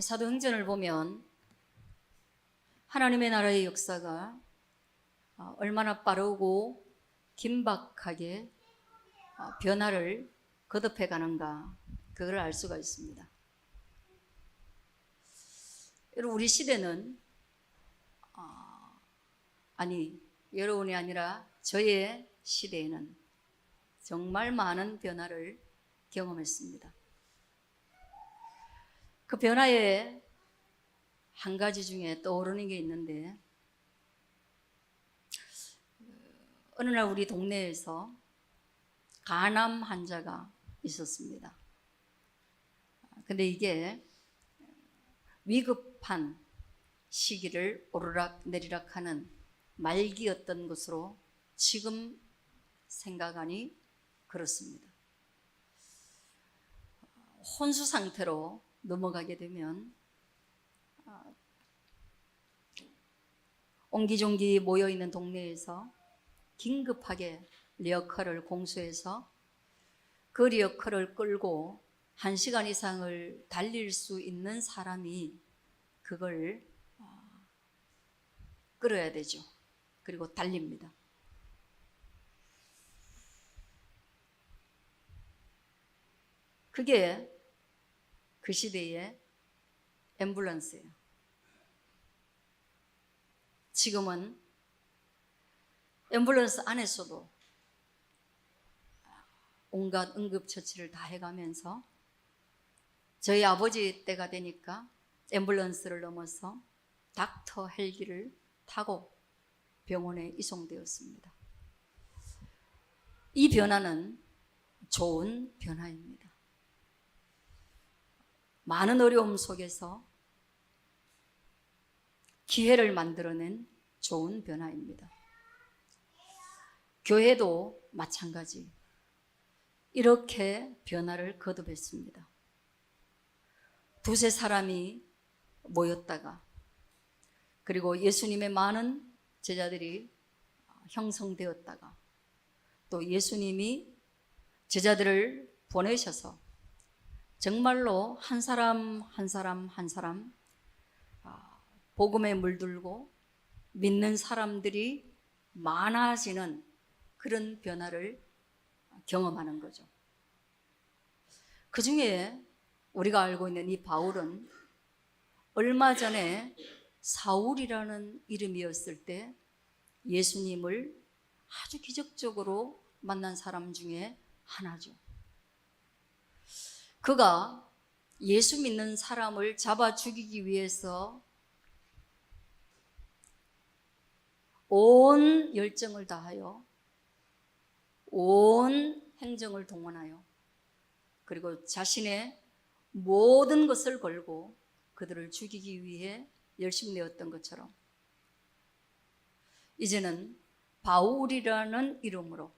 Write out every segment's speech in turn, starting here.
사도행전을 보면 하나님의 나라의 역사가 얼마나 빠르고 긴박하게 변화를 거듭해 가는가, 그걸 알 수가 있습니다. 여러분, 우리 시대는 여러분이 아니라 저의 시대에는 정말 많은 변화를 경험했습니다. 그 변화에 한 가지 중에 떠오르는 게 있는데, 어느 날 우리 동네에서 간암 환자가 있었습니다. 근데 이게 위급한 시기를 오르락내리락 하는 말기였던 것으로 지금 생각하니 그렇습니다. 혼수 상태로 넘어가게 되면 옹기종기 모여있는 동네에서 긴급하게 리어커를 공수해서 그 리어커를 끌고 1시간 이상을 달릴 수 있는 사람이 그걸 끌어야 되죠. 그리고 달립니다. 그게 그 시대의 앰뷸런스예요. 지금은 앰뷸런스 안에서도 온갖 응급처치를 다 해가면서 저희 아버지 때가 되니까 앰뷸런스를 넘어서 닥터 헬기를 타고 병원에 이송되었습니다. 이 변화는 좋은 변화입니다. 많은 어려움 속에서 기회를 만들어낸 좋은 변화입니다. 교회도 마찬가지 이렇게 변화를 거듭했습니다. 두세 사람이 모였다가, 그리고 예수님의 많은 제자들이 형성되었다가, 또 예수님이 제자들을 보내셔서 정말로 한 사람 한 사람 한 사람 복음에 물들고 믿는 사람들이 많아지는 그런 변화를 경험하는 거죠. 그 중에 우리가 알고 있는 이 바울은 얼마 전에 사울이라는 이름이었을 때 예수님을 아주 기적적으로 만난 사람 중에 하나죠. 그가 예수 믿는 사람을 잡아 죽이기 위해서 온 열정을 다하여 온 행정을 동원하여 그리고 자신의 모든 것을 걸고 그들을 죽이기 위해 열심내었던 것처럼, 이제는 바울이라는 이름으로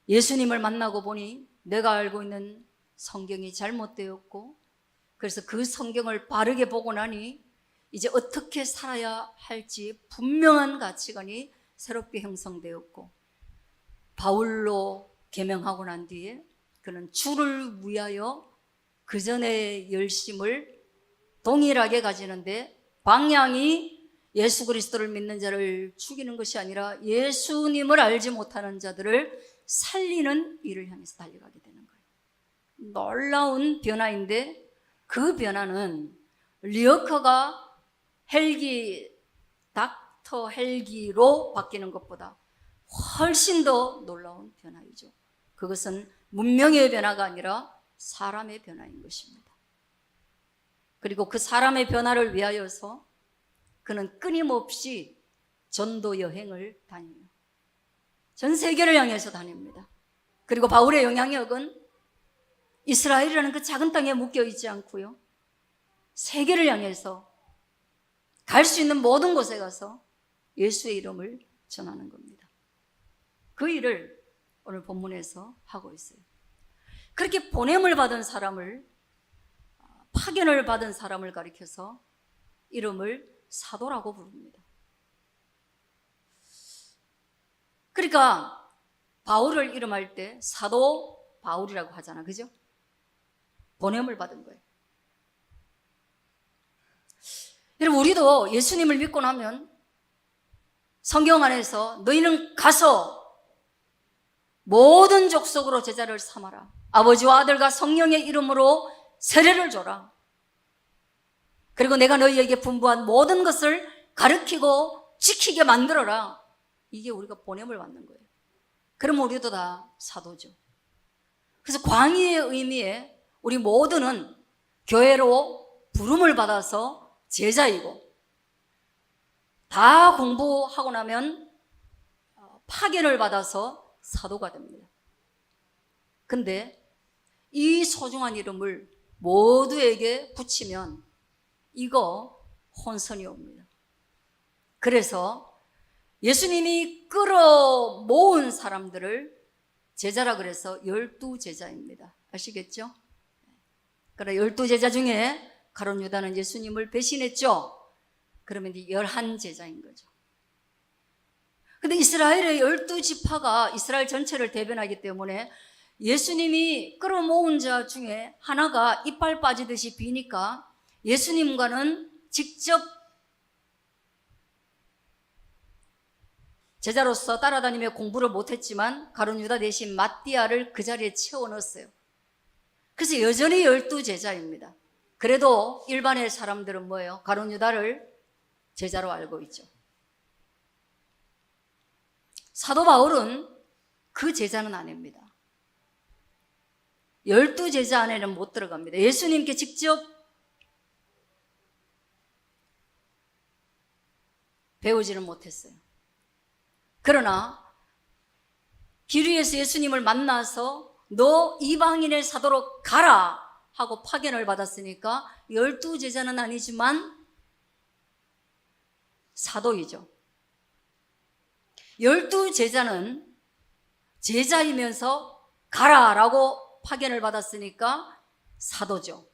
예수님을 만나고 보니 내가 알고 있는 성경이 잘못되었고, 그래서 그 성경을 바르게 보고 나니 이제 어떻게 살아야 할지 분명한 가치관이 새롭게 형성되었고, 바울로 개명하고 난 뒤에 그는 주를 위하여 그 전의 열심을 동일하게 가지는데, 방향이 예수 그리스도를 믿는 자를 죽이는 것이 아니라 예수님을 알지 못하는 자들을 살리는 일을 향해서 달려가게 되는 거예요. 놀라운 변화인데, 그 변화는 리어커가 닥터 헬기로 바뀌는 것보다 훨씬 더 놀라운 변화이죠. 그것은 문명의 변화가 아니라 사람의 변화인 것입니다. 그리고 그 사람의 변화를 위하여서 그는 끊임없이 전도 여행을 다녀요. 전 세계를 향해서 다닙니다. 그리고 바울의 영향력은 이스라엘이라는 그 작은 땅에 묶여 있지 않고요, 세계를 향해서 갈 수 있는 모든 곳에 가서 예수의 이름을 전하는 겁니다. 그 일을 오늘 본문에서 하고 있어요. 그렇게 보냄을 받은 사람을, 파견을 받은 사람을 가리켜서 이름을 사도라고 부릅니다. 그러니까 바울을 이름할 때 사도 바울이라고 하잖아, 그죠? 보냄을 받은 거예요. 여러분, 우리도 예수님을 믿고 나면 성경 안에서 너희는 가서 모든 족속으로 제자를 삼아라. 아버지와 아들과 성령의 이름으로 세례를 줘라. 그리고 내가 너희에게 분부한 모든 것을 가르치고 지키게 만들어라. 이게 우리가 보냄을 받는 거예요. 그러면 우리도 다 사도죠. 그래서 광의의 의미에 우리 모두는 교회로 부름을 받아서 제자이고, 다 공부하고 나면 파견을 받아서 사도가 됩니다. 근데 이 소중한 이름을 모두에게 붙이면 이거 혼선이 옵니다. 그래서 예수님이 끌어모은 사람들을 제자라 그래서 12제자입니다. 아시겠죠? 그러나 12제자 중에 가룟 유다는 예수님을 배신했죠. 그러면 이제 11제자인 거죠. 근데 이스라엘의 12지파가 이스라엘 전체를 대변하기 때문에 예수님이 끌어모은 자 중에 하나가 이빨 빠지듯이 비니까 예수님과는 직접 제자로서 따라다니며 공부를 못했지만 가룟 유다 대신 마띠아를 그 자리에 채워 넣었어요. 그래서 여전히 12제자입니다. 그래도 일반의 사람들은 뭐예요? 가룟 유다를 제자로 알고 있죠. 사도 바울은 그 제자는 아닙니다. 12제자 안에는 못 들어갑니다. 예수님께 직접 배우지는 못했어요. 그러나 길 위에서 예수님을 만나서 너 이방인의 사도로 가라 하고 파견을 받았으니까 12제자는 아니지만 사도이죠. 12제자는 제자이면서 가라라고 파견을 받았으니까 사도죠.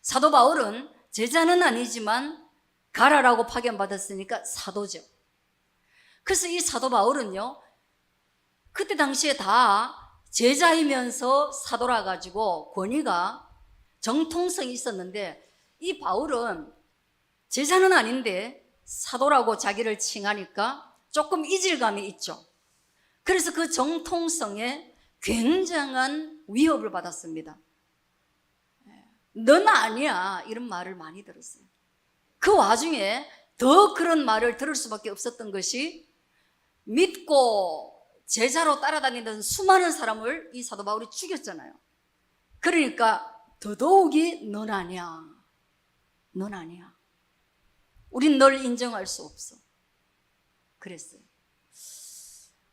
사도 바울은 제자는 아니지만 가라라고 파견 받았으니까 사도죠. 그래서 이 사도 바울은요, 그때 당시에 다 제자이면서 사도라 가지고 권위가 정통성이 있었는데, 이 바울은 제자는 아닌데 사도라고 자기를 칭하니까 조금 이질감이 있죠. 그래서 그 정통성에 굉장한 위협을 받았습니다. 넌 아니야, 이런 말을 많이 들었어요. 그 와중에 더 그런 말을 들을 수밖에 없었던 것이, 믿고 제자로 따라다니던 수많은 사람을 이 사도 바울이 죽였잖아요. 그러니까 더더욱이 넌 아니야, 넌 아니야, 우린 널 인정할 수 없어, 그랬어요.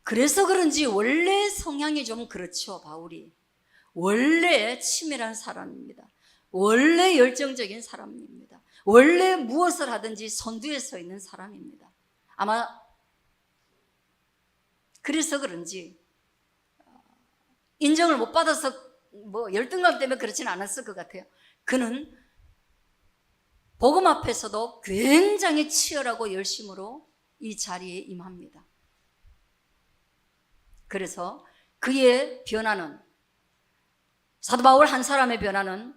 그래서 그런지 원래 성향이 좀 그렇죠. 바울이 원래 치밀한 사람입니다. 원래 열정적인 사람입니다. 원래 무엇을 하든지 선두에 서 있는 사람입니다. 아마 그래서 그런지 인정을 못 받아서 뭐 열등감 때문에 그렇지는 않았을 것 같아요. 그는 복음 앞에서도 굉장히 치열하고 열심으로 이 자리에 임합니다. 그래서 그의 변화는, 사도 바울 한 사람의 변화는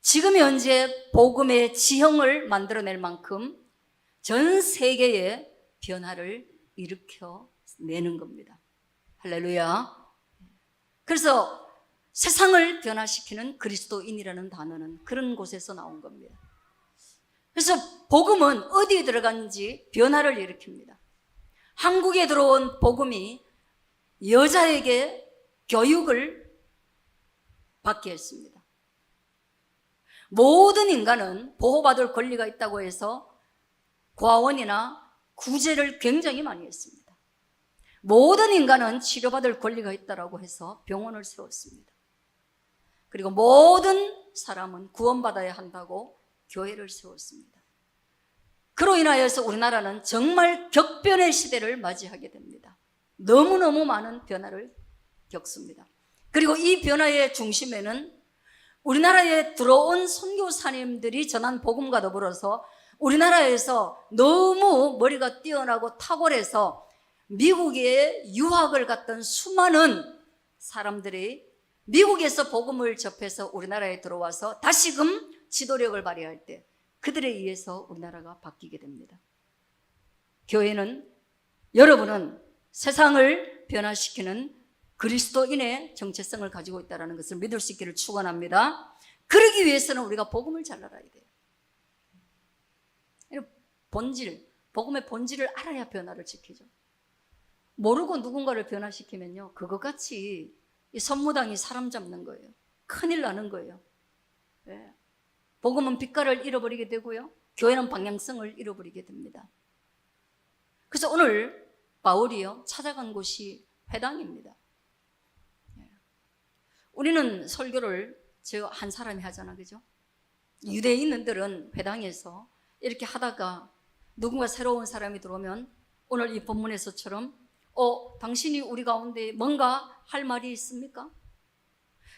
지금 현재 복음의 지형을 만들어낼 만큼 전 세계에 변화를 일으켜내는 겁니다. 할렐루야. 그래서 세상을 변화시키는 그리스도인이라는 단어는 그런 곳에서 나온 겁니다. 그래서 복음은 어디에 들어갔는지 변화를 일으킵니다. 한국에 들어온 복음이 여자에게 교육을 받게 했습니다. 모든 인간은 보호받을 권리가 있다고 해서 고아원이나 구제를 굉장히 많이 했습니다. 모든 인간은 치료받을 권리가 있다고 해서 병원을 세웠습니다. 그리고 모든 사람은 구원받아야 한다고 교회를 세웠습니다. 그로 인하여서 우리나라는 정말 격변의 시대를 맞이하게 됩니다. 너무너무 많은 변화를 겪습니다. 그리고 이 변화의 중심에는 우리나라에 들어온 선교사님들이 전한 복음과 더불어서 우리나라에서 너무 머리가 뛰어나고 탁월해서 미국에 유학을 갔던 수많은 사람들이 미국에서 복음을 접해서 우리나라에 들어와서 다시금 지도력을 발휘할 때 그들에 의해서 우리나라가 바뀌게 됩니다. 교회는, 여러분은 세상을 변화시키는 그리스도인의 정체성을 가지고 있다는 것을 믿을 수 있기를 축원합니다. 그러기 위해서는 우리가 복음을 잘 알아야 돼요. 본질, 복음의 본질을 알아야 변화를 시키죠. 모르고 누군가를 변화시키면요, 그것같이 이 선무당이 사람 잡는 거예요. 큰일 나는 거예요. 네. 복음은 빛깔을 잃어버리게 되고요, 교회는 방향성을 잃어버리게 됩니다. 그래서 오늘 바울이요 찾아간 곳이 회당입니다. 우리는 설교를 저 한 사람이 하잖아, 그죠? 유대인들은 회당에서 이렇게 하다가 누군가 새로운 사람이 들어오면 오늘 이 본문에서처럼 당신이 우리 가운데 뭔가 할 말이 있습니까?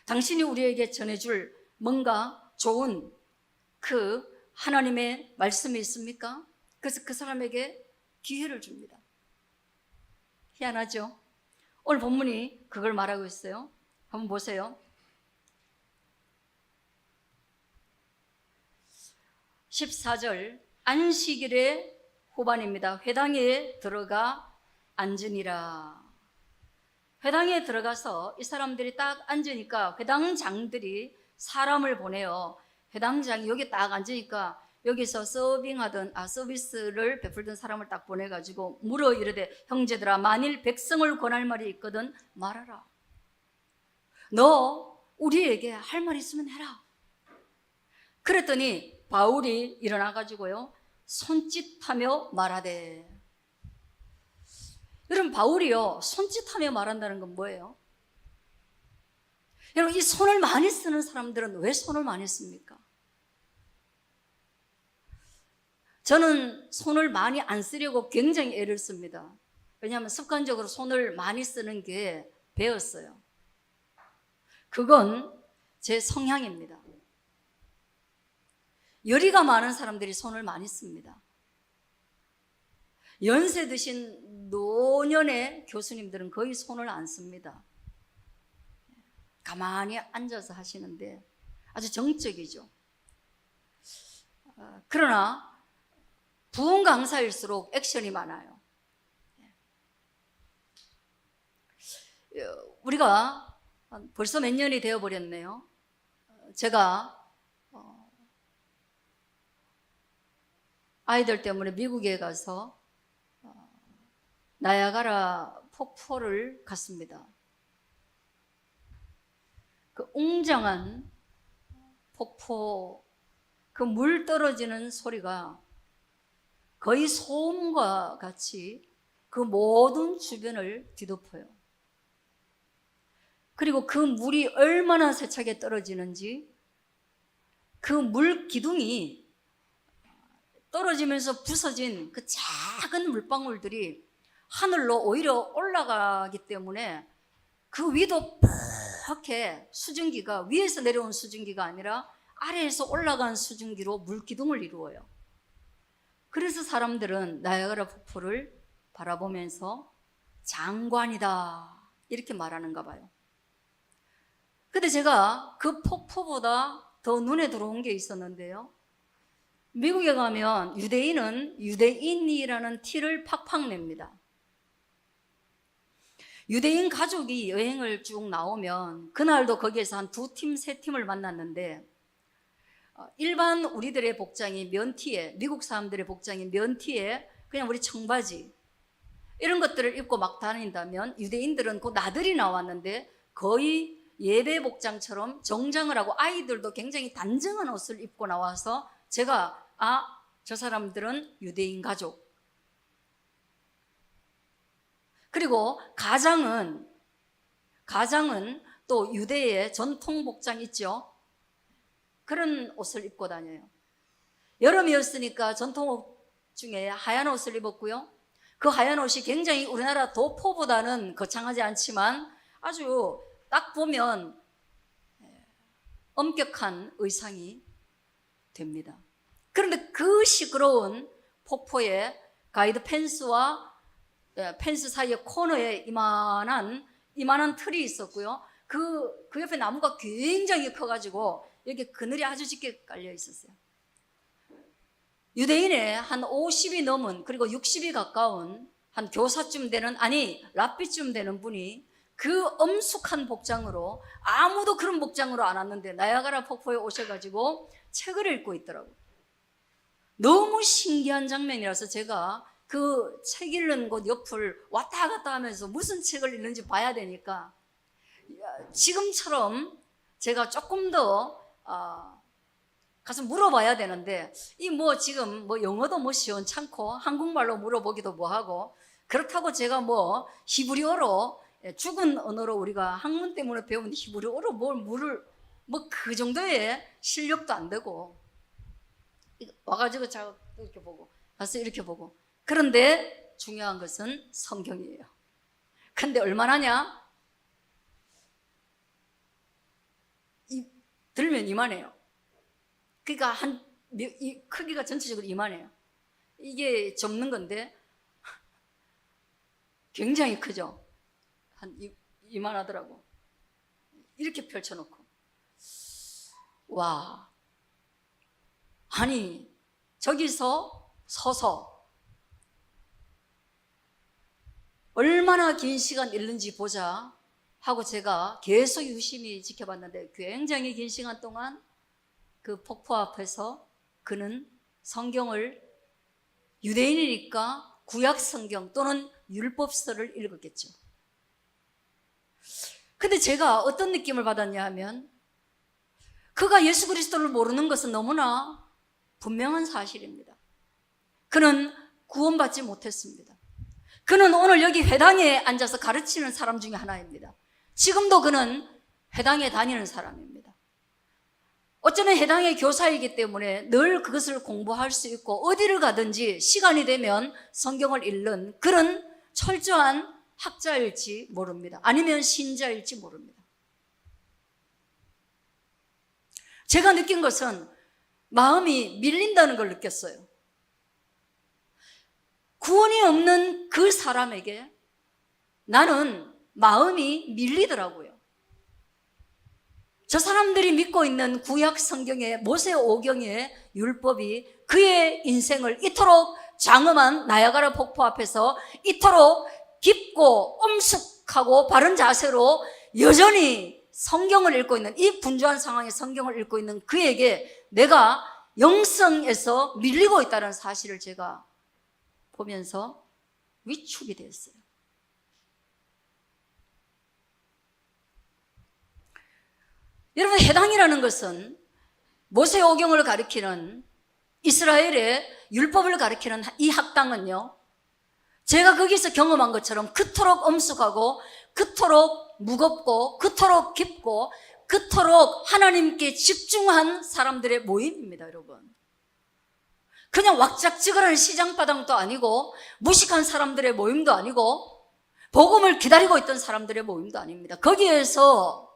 당신이 우리에게 전해줄 뭔가 좋은 그 하나님의 말씀이 있습니까? 그래서 그 사람에게 기회를 줍니다. 희한하죠? 오늘 본문이 그걸 말하고 있어요. 한번 보세요. 14절, 안식일의 후반입니다. 회당에 들어가 앉으니라. 회당에 들어가서 이 사람들이 딱 앉으니까 회당장들이 사람을 보내요. 회당장이 여기 딱 앉으니까 여기서 서비스를 베풀던 사람을 딱 보내가지고 물어 이르되, 형제들아, 만일 백성을 권할 말이 있거든 말하라. 너 우리에게 할 말 있으면 해라. 그랬더니 바울이 일어나가지고요 손짓하며 말하되. 여러분, 바울이요 손짓하며 말한다는 건 뭐예요? 여러분, 이 손을 많이 쓰는 사람들은 왜 손을 많이 씁니까? 저는 손을 많이 안 쓰려고 굉장히 애를 씁니다. 왜냐하면 습관적으로 손을 많이 쓰는 게 배웠어요. 그건 제 성향입니다. 열의가 많은 사람들이 손을 많이 씁니다. 연세 드신 노년의 교수님들은 거의 손을 안 씁니다. 가만히 앉아서 하시는데 아주 정적이죠. 그러나 부흥 강사일수록 액션이 많아요. 우리가 벌써 몇 년이 되어버렸네요. 제가 아이들 때문에 미국에 가서 나야가라 폭포를 갔습니다. 그 웅장한 폭포, 그 물 떨어지는 소리가 거의 소음과 같이 그 모든 주변을 뒤덮어요. 그리고 그 물이 얼마나 세차게 떨어지는지, 그 물 기둥이 떨어지면서 부서진 그 작은 물방울들이 하늘로 오히려 올라가기 때문에 그 위도 퍽게 수증기가 위에서 내려온 수증기가 아니라 아래에서 올라간 수증기로 물기둥을 이루어요. 그래서 사람들은 나야가라 폭포를 바라보면서 장관이다 이렇게 말하는가 봐요. 근데 제가 그 폭포보다 더 눈에 들어온 게 있었는데요, 미국에 가면 유대인은 유대인이라는 티를 팍팍 냅니다. 유대인 가족이 여행을 쭉 나오면 그날도 거기에서 한 2팀, 3팀을 만났는데, 일반 우리들의 복장이 면티에, 미국 사람들의 복장이 면티에 그냥 우리 청바지 이런 것들을 입고 막 다닌다면, 유대인들은 그 나들이 나왔는데 거의 예배 복장처럼 정장을 하고 아이들도 굉장히 단정한 옷을 입고 나와서 제가 저 사람들은 유대인 가족. 그리고 가장은 또 유대의 전통 복장 있죠. 그런 옷을 입고 다녀요. 여름이었으니까 전통 옷 중에 하얀 옷을 입었고요. 그 하얀 옷이 굉장히 우리나라 도포보다는 거창하지 않지만 아주 딱 보면 엄격한 의상이 됩니다. 그런데 그 시끄러운 폭포에 가이드 펜스와 펜스 사이에 코너에 이만한 틀이 있었고요. 그 옆에 나무가 굉장히 커가지고 여기 그늘이 아주 짙게 깔려 있었어요. 유대인의 한 50이 넘은, 그리고 60이 가까운 한 교사쯤 되는, 아니 랍비쯤 되는 분이 그 엄숙한 복장으로, 아무도 그런 복장으로 안 왔는데 나야가라 폭포에 오셔가지고 책을 읽고 있더라고요. 너무 신기한 장면이라서 제가 그 책 읽는 곳 옆을 왔다 갔다 하면서 무슨 책을 읽는지 봐야 되니까, 지금처럼 제가 조금 더 가서 물어봐야 되는데, 이 뭐 지금 뭐 영어도 뭐 시원찮고 한국말로 물어보기도 뭐하고, 그렇다고 제가 뭐 히브리어로, 죽은 언어로 우리가 학문 때문에 배운 히브리어로 뭘 물을, 뭐 그 정도의 실력도 안 되고, 와가지고 자 이렇게 보고 가서 이렇게 보고. 그런데 중요한 것은 성경이에요. 근데 얼마나냐? 들면 이만해요. 그러니까 이 크기가 전체적으로 이만해요. 이게 접는 건데 굉장히 크죠. 이만하더라고. 이렇게 펼쳐놓고, 와, 아니 저기서 서서 얼마나 긴 시간 읽는지 보자 하고 제가 계속 유심히 지켜봤는데, 굉장히 긴 시간 동안 그 폭포 앞에서 그는 성경을, 유대인이니까 구약 성경 또는 율법서를 읽었겠죠. 근데 제가 어떤 느낌을 받았냐 하면, 그가 예수 그리스도를 모르는 것은 너무나 분명한 사실입니다. 그는 구원받지 못했습니다. 그는 오늘 여기 회당에 앉아서 가르치는 사람 중에 하나입니다. 지금도 그는 회당에 다니는 사람입니다. 어쩌면 회당의 교사이기 때문에 늘 그것을 공부할 수 있고, 어디를 가든지 시간이 되면 성경을 읽는 그런 철저한 학자일지 모릅니다. 아니면 신자일지 모릅니다. 제가 느낀 것은 마음이 밀린다는 걸 느꼈어요. 구원이 없는 그 사람에게 나는 마음이 밀리더라고요. 저 사람들이 믿고 있는 구약 성경의 모세오경의 율법이 그의 인생을 이토록 장엄한 나야가라 폭포 앞에서 이토록 깊고 엄숙하고 바른 자세로 여전히 성경을 읽고 있는, 이 분주한 상황에 성경을 읽고 있는 그에게 내가 영성에서 밀리고 있다는 사실을 제가 보면서 위축이 됐어요. 여러분, 해당이라는 것은 모세오경을 가리키는, 이스라엘의 율법을 가리키는 이 학당은요, 제가 거기서 경험한 것처럼 그토록 엄숙하고 그토록 무겁고 그토록 깊고 그토록 하나님께 집중한 사람들의 모임입니다. 여러분, 그냥 왁작지근한 시장바닥도 아니고 무식한 사람들의 모임도 아니고 복음을 기다리고 있던 사람들의 모임도 아닙니다. 거기에서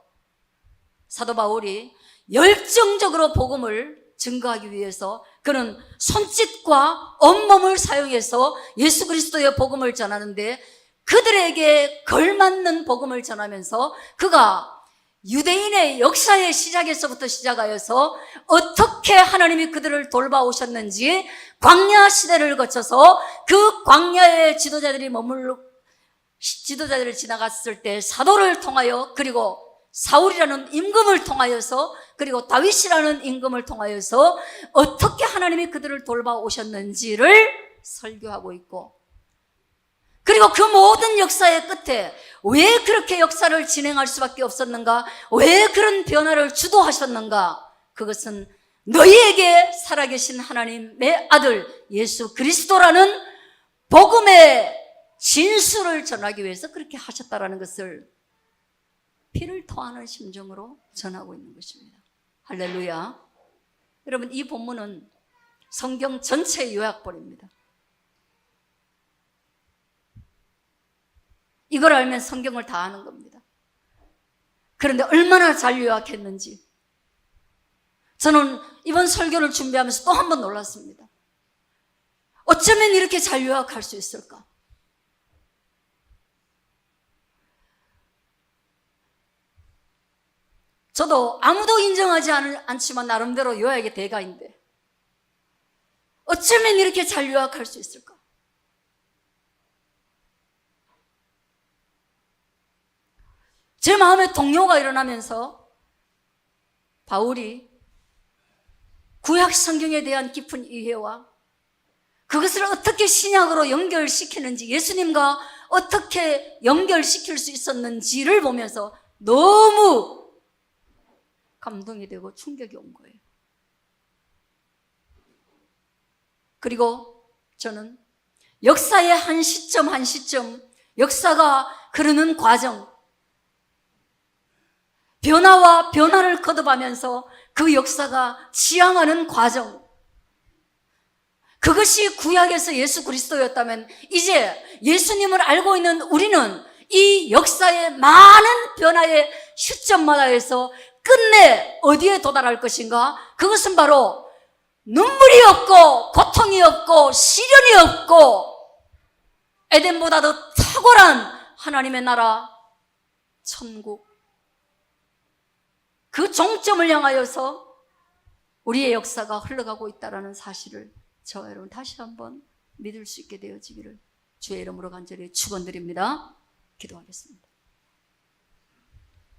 사도 바울이 열정적으로 복음을 증거하기 위해서 그는 손짓과 온몸을 사용해서 예수 그리스도의 복음을 전하는데, 그들에게 걸맞는 복음을 전하면서 그가 유대인의 역사의 시작에서부터 시작하여서 어떻게 하나님이 그들을 돌봐오셨는지, 광야 시대를 거쳐서 그 광야의 지도자들이 지도자들을 지나갔을 때 사도를 통하여, 그리고 사울이라는 임금을 통하여서, 그리고 다윗이라는 임금을 통하여서 어떻게 하나님이 그들을 돌봐오셨는지를 설교하고 있고, 그리고 그 모든 역사의 끝에 왜 그렇게 역사를 진행할 수밖에 없었는가, 왜 그런 변화를 주도하셨는가, 그것은 너희에게 살아계신 하나님의 아들 예수 그리스도라는 복음의 진수를 전하기 위해서 그렇게 하셨다라는 것을 피를 토하는 심정으로 전하고 있는 것입니다. 할렐루야. 여러분, 이 본문은 성경 전체의 요약본입니다. 이걸 알면 성경을 다 아는 겁니다. 그런데 얼마나 잘 요약했는지 저는 이번 설교를 준비하면서 또 한 번 놀랐습니다. 어쩌면 이렇게 잘 요약할 수 있을까? 저도 아무도 인정하지 않지만 나름대로 요약의 대가인데 어쩌면 이렇게 잘 요약할 수 있을까? 제 마음에 동요가 일어나면서 바울이 구약 성경에 대한 깊은 이해와 그것을 어떻게 신약으로 연결시키는지, 예수님과 어떻게 연결시킬 수 있었는지를 보면서 너무 감동이 되고 충격이 온 거예요. 그리고 저는 역사의 한 시점 한 시점, 역사가 흐르는 과정, 변화와 변화를 거듭하면서 그 역사가 지향하는 과정, 그것이 구약에서 예수 그리스도였다면 이제 예수님을 알고 있는 우리는 이 역사의 많은 변화의 시점마다에서 끝내 어디에 도달할 것인가? 그것은 바로 눈물이 없고 고통이 없고 시련이 없고 에덴보다 더 탁월한 하나님의 나라 천국, 그 종점을 향하여서 우리의 역사가 흘러가고 있다는 사실을 저와 여러분 다시 한번 믿을 수 있게 되어지기를 주의 이름으로 간절히 축원드립니다. 기도하겠습니다.